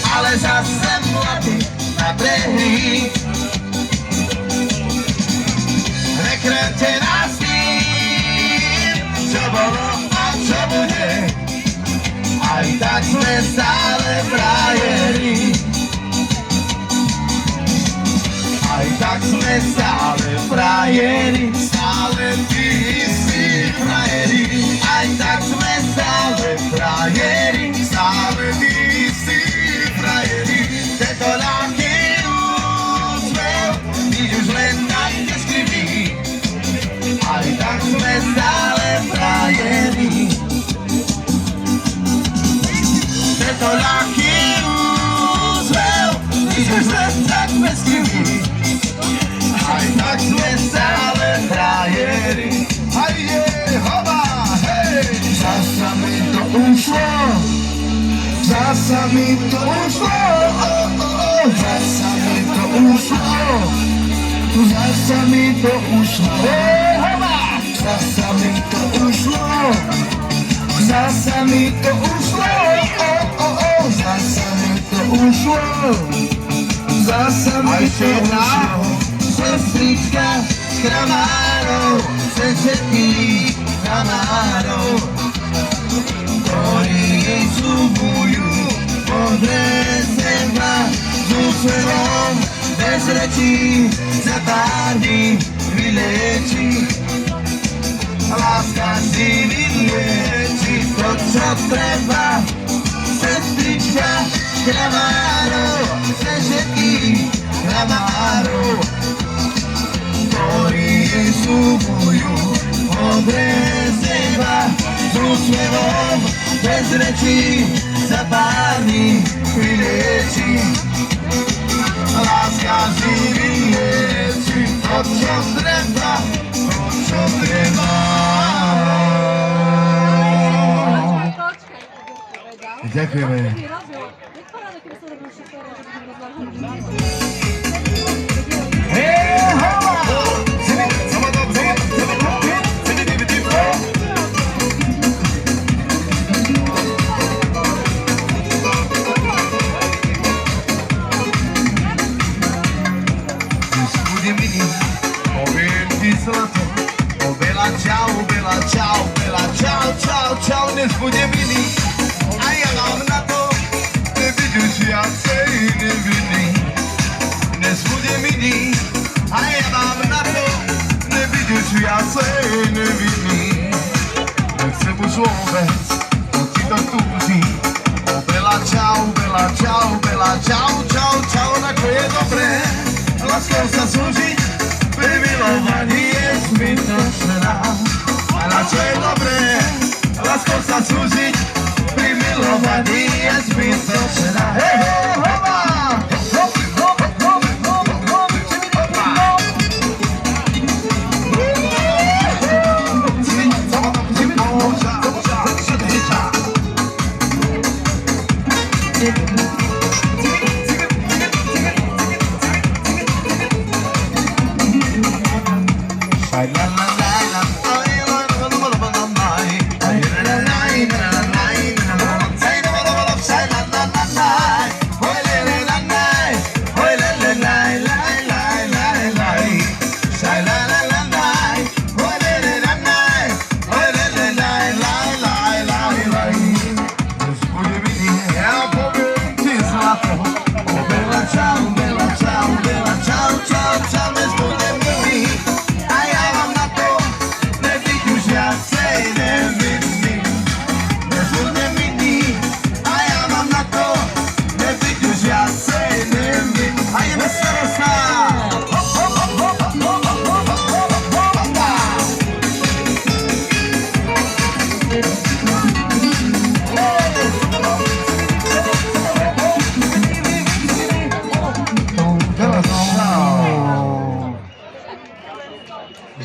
ale zase mladý na brehy. Nekráte nás tým, čo bolo a čo bude, aj tak sme stále frajeri. Aj tak sme stále frajeri, stále tí istí frajeri. Aj tak sme stále frajeri, stále tí istí frajeri. Tento ľahký úsmev, nič už len tak neskriví. Aj tak sme stále frajeri. Tento ľahký úsmev, nič už len tak neskriví. Aj tak sme stále frajeri. Aj je, hoba, hej! Zasa mi to ušlo, zasa mi to ušlo, zasa mi to ušlo, zasa mi to ušlo, hoba! Zasa mi to ušlo, zasa mi to ušlo, zasa mi to ušlo, zasa mi to ušlo. Sestrička s kramárov, sen všetkých kramárov, ktorí jej sľubujú, pozrie seba s úsmevom, bez rečí, za pár dní vylieči. Láska si vylieči to, čo treba. Sestrička s kramárov, sen všetkých kramárov, ktorí jej sľubujú, modré seba s úsmevom, bez rečí, za pár dní vylieči. Láska si vylieči to, čo treba, to, čo treba. Ďakujeme. Čau, dnes bude milý, a ja mám na to, nebyť už viacej nevinný. Dnes bude milý, a ja mám na to, nebyť už viacej nevinný. Nechcem už vôbec, to ti to túži. O Bela, čau, ako je dobré, láskou sa súžiť, pri milovaní je zbytočná. A na čo je dobré, láskou sa súžiť, pri milovaní je zbytočná. Hej, hej, hoba!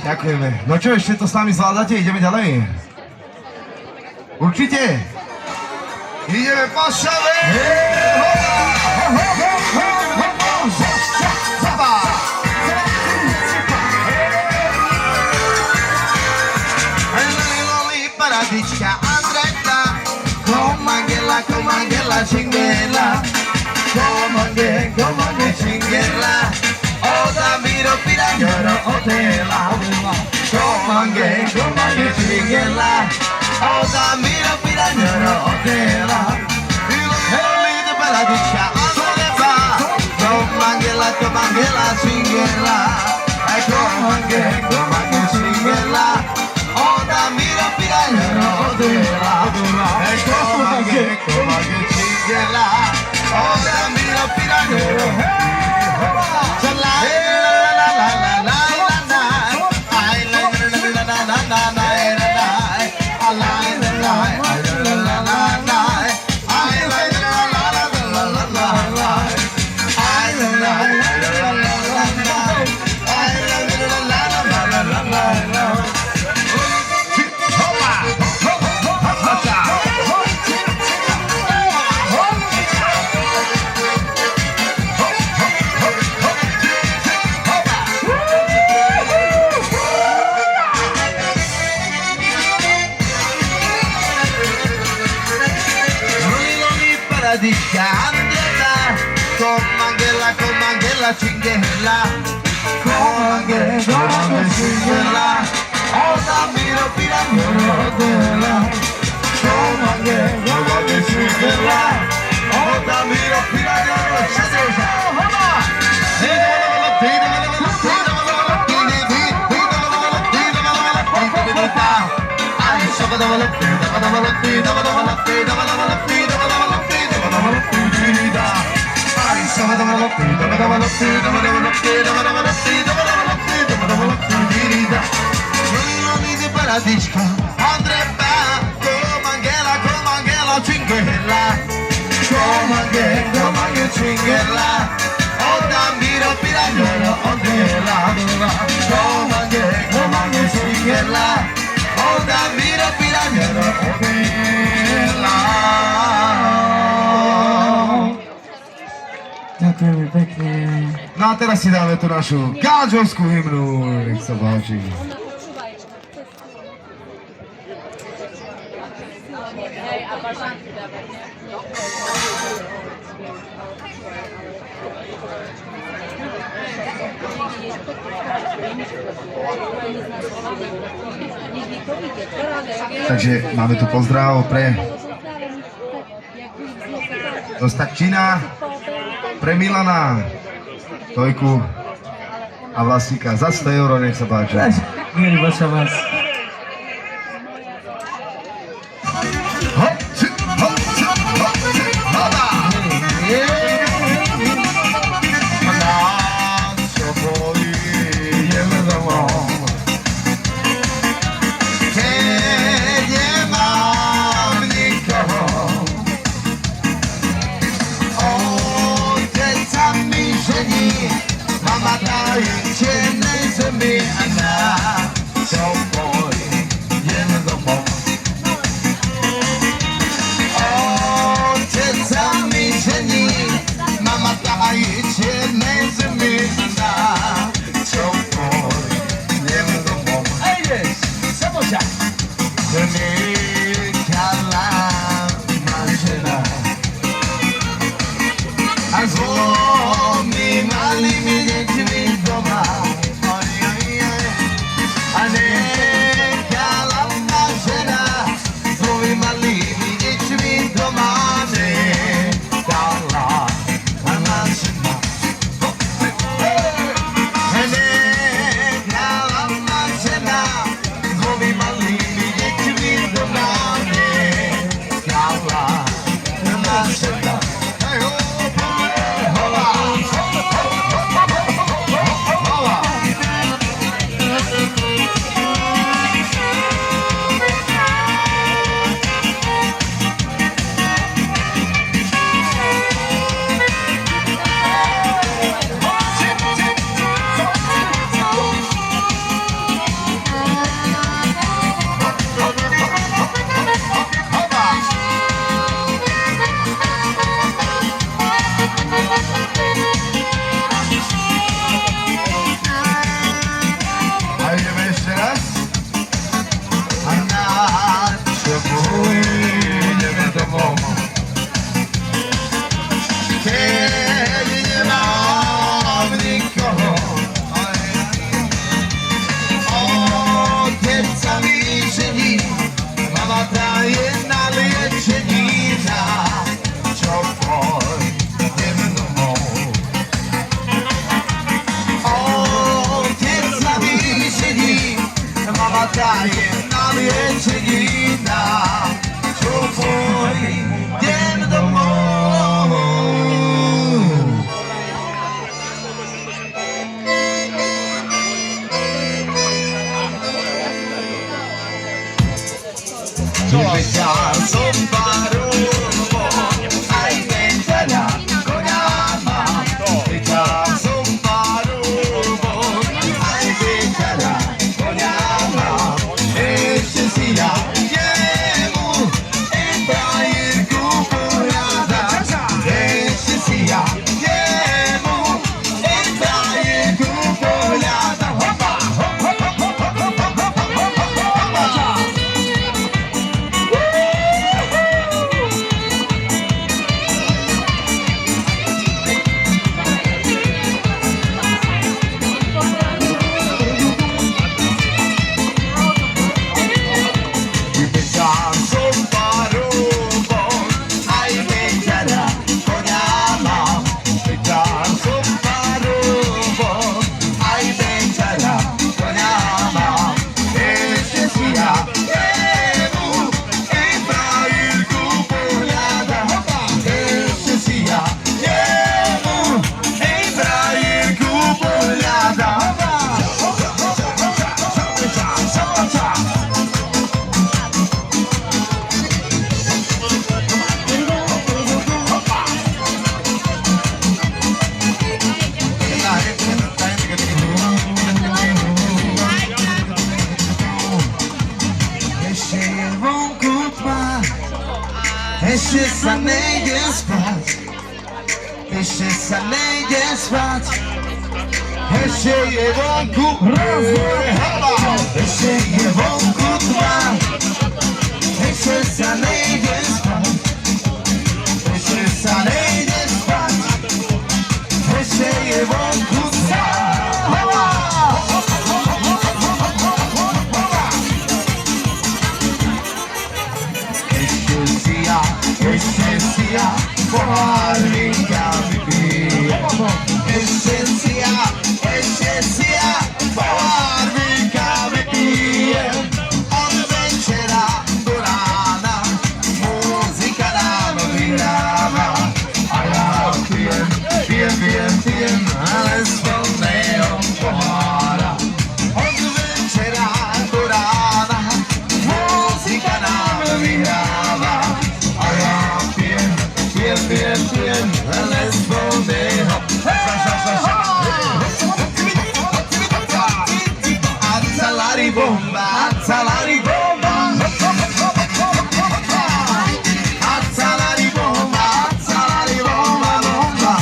Ďakujeme. No čo, ešte to s nami zvládate? Ideme ďalej? Určite? Ideme po šale! Paradička Andrejka, 고만게라 싱게라 고만게 싱게라 오다 미로피라 여러 오테라 고만게 싱게라 오다 미로피라 여러 오테라 이리도 바라디샤 안올레바 고만게라 싱게라 고만게 싱게라 오다 미로피라 여러 오테라 고만게 싱게라 오다 미로피라 여러 Andela, comangela, chingela, comangela, chingela, oda miro piranha, comangela, chingela, oda miro piranha, Paradisca, Andreba, comangela, chingela, comangela, chingela, oda miro piranha, odela, comangela, chingela, oda miro piranha, odela. Ďakujeme pekne. No a teraz si dáme tú našu káčovskú hymnu, nech sa páči. Takže máme tu pozdrav pre do Stakčína, pre Milana, Tojku a vlastníka za 100 €, nech sa páči. Milí vaša vás. Mama dajcie zemi ana Soboj jedno mom Ojciec zamieszeni Mama dajcie zemi ana Soboj jedno mom Ej, jest! Samosia! Wynikala maszyna A złomi małymi dziećmi doma A niekala maszyna Złomi małymi dziećmi doma Niekala maszyna Niekala maszyna Złomi małymi dziećmi doma Zajímavě činina, co tvoj jen domů. Vyšel som parubo, aj večera koňa mám. Vyšel som parubo, aj večera koňa mám. Ešte si ja jemu i frajerku pohľadám. Ešte si ja jemu i frajerku pohľadám. Hopa, hopa, hopa, hopa, hopa, hopa, hopa. Vypečám som parubo, aj večera koňa mám. Vypečám som parubo, aj večera koňa mám. Ešte si ja jemu i frajerku pohľadám. Ešte si ja jemu i frajerku pohľadám. Ešte je vonku tma, ešte sa nejde spať, ešte sa nejde spať, ešte je vonku ešte je vonku tma, ešte sa nejde spať, ešte sa nejde spať, ešte je vonku tma. Ešte si ja pohár vínka vypijem. Ešte si ja pohár vínka vypijem. Od večera do rána muzika nám vyhráva. A ja pijem, ale z plného pohára. Od večera do rána muzika nám vyhráva. A ja pijem, ale z plného Azzalari bomba, azzalari bomba. Azzalari bomba, azzalari bomba, bomba.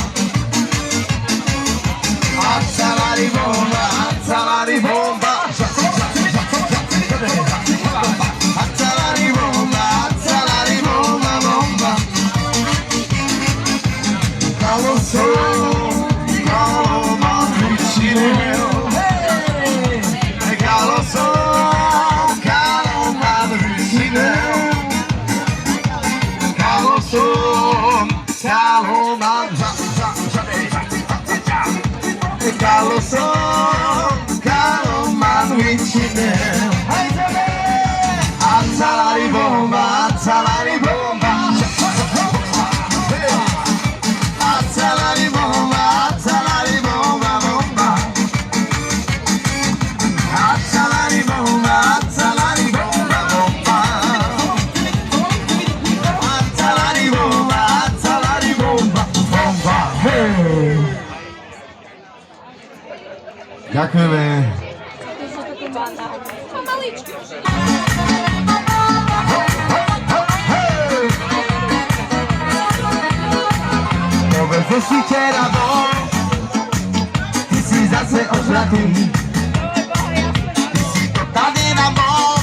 Azzalari bomba, azzalari bomba. Azzalari bomba, azzalari bomba, bomba. Calo sol, calo mám vyčinil. Calo sol, calo mám vyčinil. Calo sol, calo mám Calo sol, calo mám vyčinil. Azzalari bomba, azzalari bomba. Azzalari bomba, azzalari bomba, bomba. Azzalari bomba, azzalari bomba, bomba. Azzalari bomba, azzalari bomba, bomba. Hey! Ďakujeme. Pomaličky. Povezl si včera dom, ty si zase ožratý. Ty si to tady namol,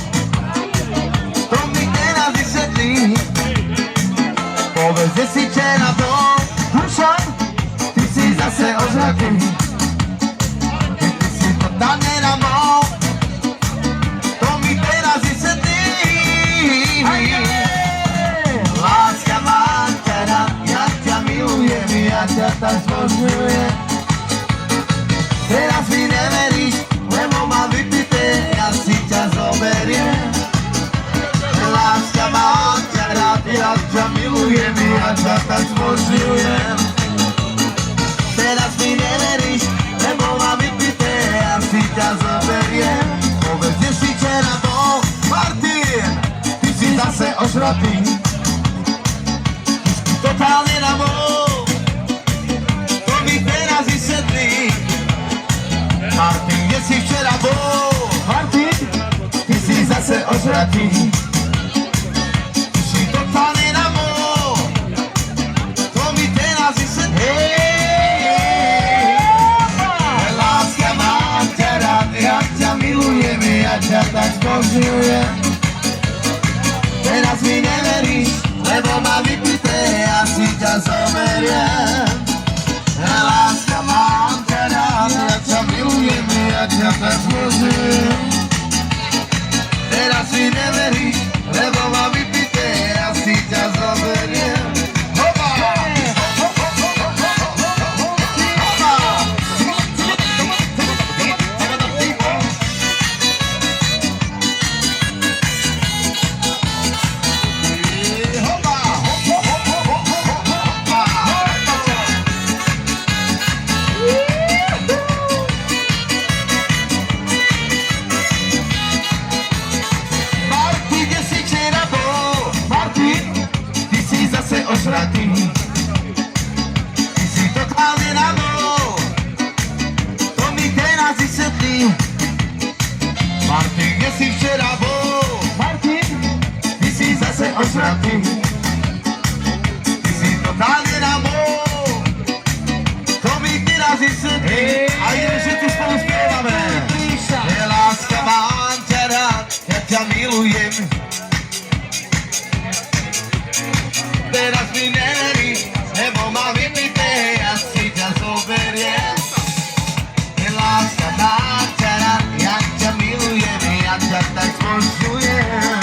to mi teraz vysvetlí. Povezl si včera dom, Dušan, ty si zase ožratý. Ty si to tady namol, to mi teraz vysvetlí. Láska má teda, ja ťa milujem, ja ťa tak zbožňujem. Teraz mi neveríš, lebo mám vypité, ja si ťa zoberiem. Láska mám ťa rád, ja ťa milujem, ja ťa tak zbožňujem. Teraz mi neveríš, lebo mám vypité, ja si ťa zoberiem. Povedz, kde si včera bol, Martin, ty si zase ožratý. Totálne na bol, to mi teraz vysvetlí. Martin, kde si včera bol, Martin, ty si zase ožratý. Ty si totálne na bol, to mi teraz vysvetlí. Láska mám ťa rád, ja ťa milujem, ja ťa tak zbožňujem. Teraz mi neveríš, lebo mám vypité, ja si ťa zoberiem. Láska mám ťa rád, ja ťa milujem, ja ťa tak zbožňujem. Teraz mi neveríš, lebo mám vypité, ja si ťa zoberiem. Hopa! Ožratý, ty si totálne na bol, to mi teraz vysvetlí. Martin, kde si včera bol, Martin, ty si zase ožratý, ty si totálne na bol, to mi teraz vysvetlí. A ideme všetci spolu spievame. Láska mám ťa rád, ja ťa milujem. Teraz mi neveríš, lebo mám vypité, ja si ťa zoberiem. Láska mám ťa rád, ja ťa milujem, ja ťa tak zbožňujem.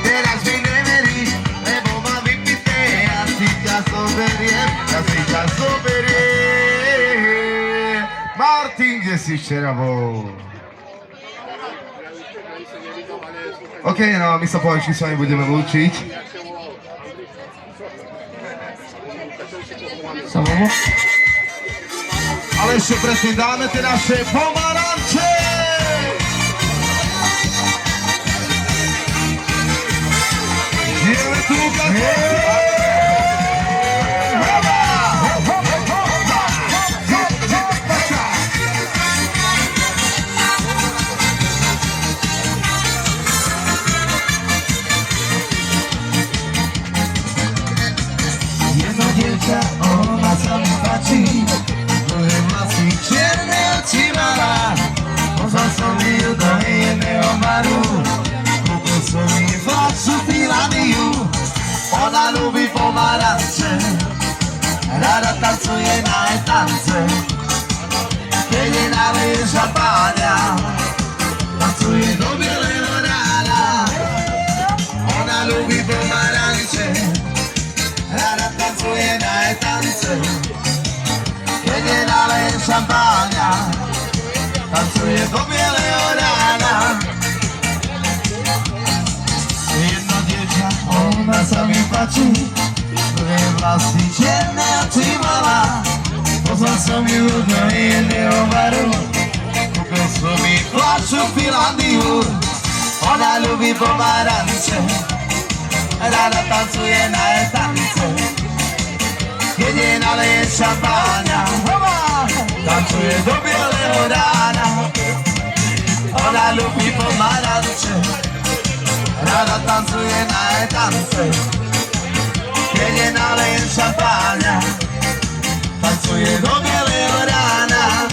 Teraz mi neveríš, lebo mám vypité, ja si ťa zoberiem, ja si ťa zoberiem. Martin, kde si včera bol? OK, no my sa poľačky s vami budeme lúčiť. Ale ešte presne dáme tie naše pomaranče! Ideme tu ukázať! Jedno dievča, ona sa mi páči, dlhé vlasy, čierne oči mala. Pozval som ju do jedného baru, kúpil som jej fľašu Finlandiu. Ona ľúbi pomaranče, rada tancuje na tance. Keď jej naleje šampáňa, tancuje do bieleho rána. Ona ľúbi pomaranče, rada tancuje na tance. Keď jej naleje šampáňa, tancuje do bieleho rána. Jedno dievča, ona sa mi páči, dlhé vlasy, čierne oči mala. Pozval som ju do jedného baru, kúpil som jej fľašu Finlandiu. Ona ľúbi pomaranče, rada tancuje na tance. Keď jej naleje šampáňa, tancuje do bieleho rána. Ona ľúbi pomaranče, rada tancuje na tance. Keď jej naleje šampáňa, tancuje do bieleho rána.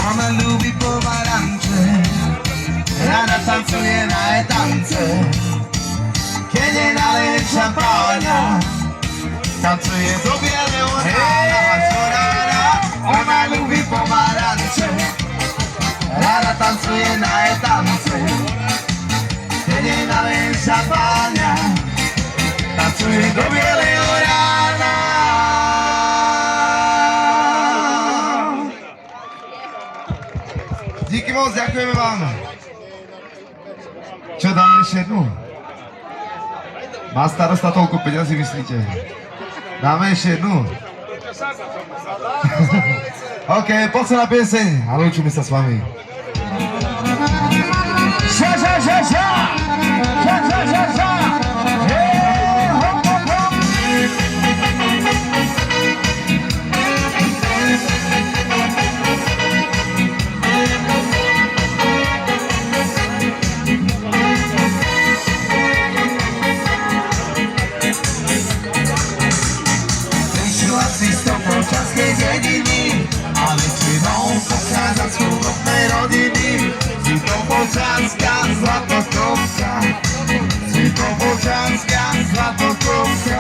Ona ľúbi pomaranče, Tancuje do bieleho rana. Ona lubi pomarańcze. Rana tancuje na etance. Kiedy na szampania. Tancuje do bieleho rana. Díky moc, ďakujeme vám. Čo, dáme ešte jednu? Má starosta toľko peňazí, myslíte? Dáme ešte jednu? OK, poď sa na pieseň a lúčime sa s vami. Ša, ša, ša, ša! Ša, ša, ša, ša! Hej, hop, hop, hop! Polčanskej dediny a väčšinou pochádzať z chudobnej rodiny. Si to polčanská zlatokopka, si to polčanská zlatokopka.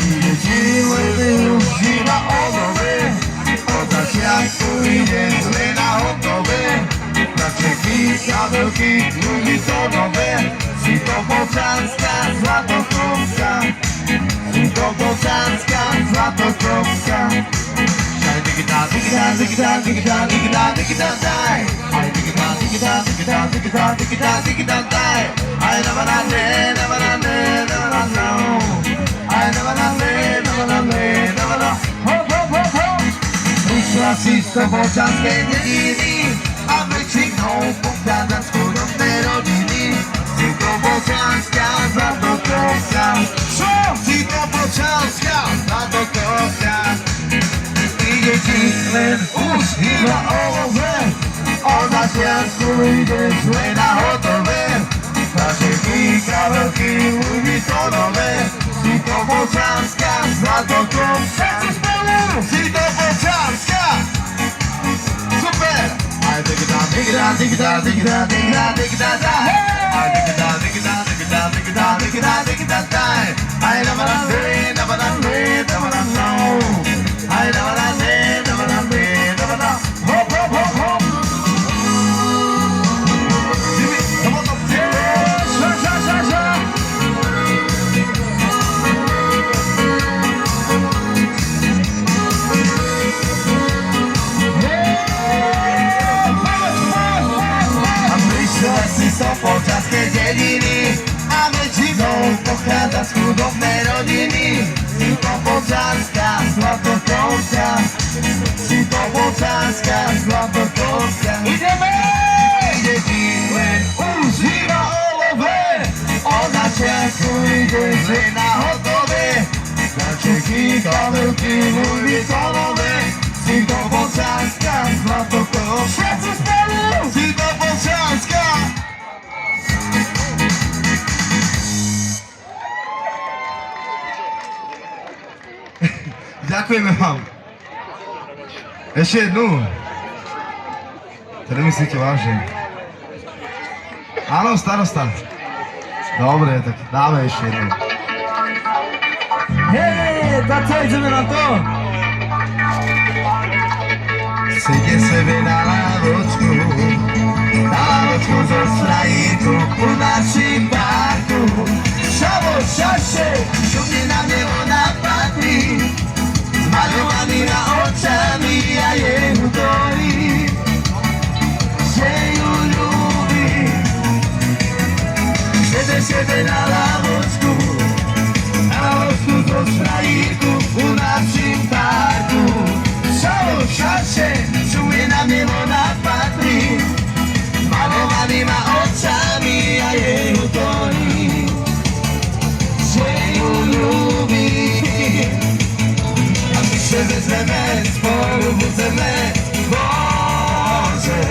Ide život, živa odove, od začiatku ide zle na hotové. Na Čechy, kabelky, ľudí to nové, si to polčanská zlatokopka. Si to polčanská zlatokopka. Aj digida, digida, digida, digida, digida, digida, daj. Aj digida, digida, digida, digida, digida, digida, daj. Aj navarane, navarane, navarane. Aj navarane, navarane, navarane. Hop, hop, hop, hop. Prišla si z to polčanskej dediny a väčšinou pochádza z chudobnej rodiny. Si to polčanská zlatokopka. Čo? Si to polčanská zlatokopka. Ide ti len už iba olove, od začiatku ideš len na hotové. Na Čechy, kabelky, ľudí to nové, si to polčanská zlatokopka. Si to polčanská. Super! Aj digida, digida, digida, digida, digida, digida, daj. Aj digida, digida, digida, digida, digida, digida, daj. Aj navarane, navarane, navarane. Aj navarane, navarane, navarane. Hop, hop, hop, hop. Ša, ša, ša, ša! A prišla si z polčanskej dediny a väčšinou pochádza z chudobnej rodiny. Si to polčanská zlatokopka. Si to polčanská zlatokopka. Ideme! Ide ti len už iba olove, od začiatku ideš len na hotové. Na Čechy, kabelky, ľudí to nové, si to polčanská zlatokopka. Všetci spolu! Si to polčanská. Ďakujeme vám. Ešte jednu. To nemyslíte vážne. Áno, starosta. Dobre, tak dáme ešte jednu. Hej, tak co, ideme na to? Sedie sebe na lávočku zo srajíku u našim parku. Šavo, šaše, šumne na nebo napadli, zmaľovaný na očami a jemu dorí, že ju ľúbi. Sebe na lávočku zo srajíku u našim parku. Šavo, šaše, šumne na nebo napadli, zmaľovanýma očami a jeho dorí, že ju ľúbi. A my sa vezmeme, spolu budeme, Bože.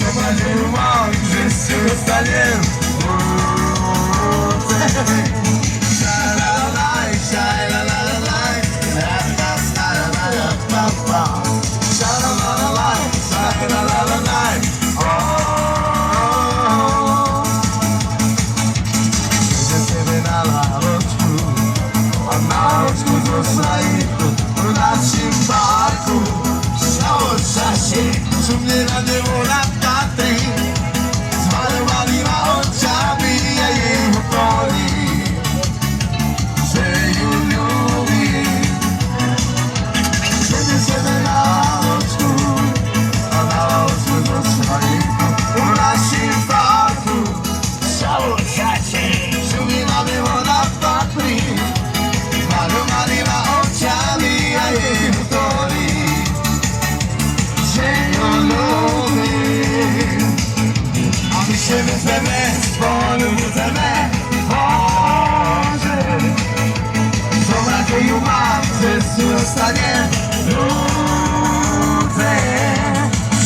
Som rád, že ju mám, že si ju dostanem. Šalalalaj, šalalalaj, ra-ta-sa-la-la-la-pa-pa. Šalalalaj, šalalalaj, rozmaitu w naszym parku. Stało się, szumnie na niebo nad Tatry, zmalowanymi oczami ja jej utoli, że ją lubi. Siedzę na oczku, a na oczku rozmaitu w naszym parku. Stało się, szumnie na niebo nad Tatry, zmalowanymi oczami ja jej utoli, że ją lubi. A my się wyzwemy, polubimy, Boże. Co nadzieję mam, że zostanie ludzę.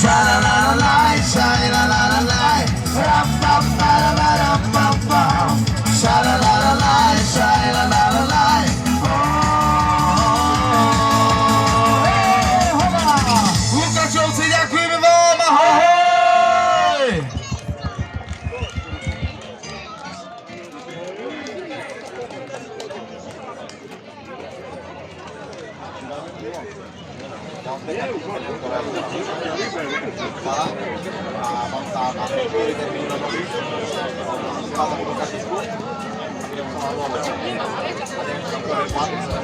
Sha-la-la-la-laj, shai-la-la-la-laj, ram-pam-pa-ra-ba-ram-pam-pam. Sha-la-la-la-laj, shai-la-la-la-laj. Łukaszowcy, dziękujemy wam, ahoj! Mam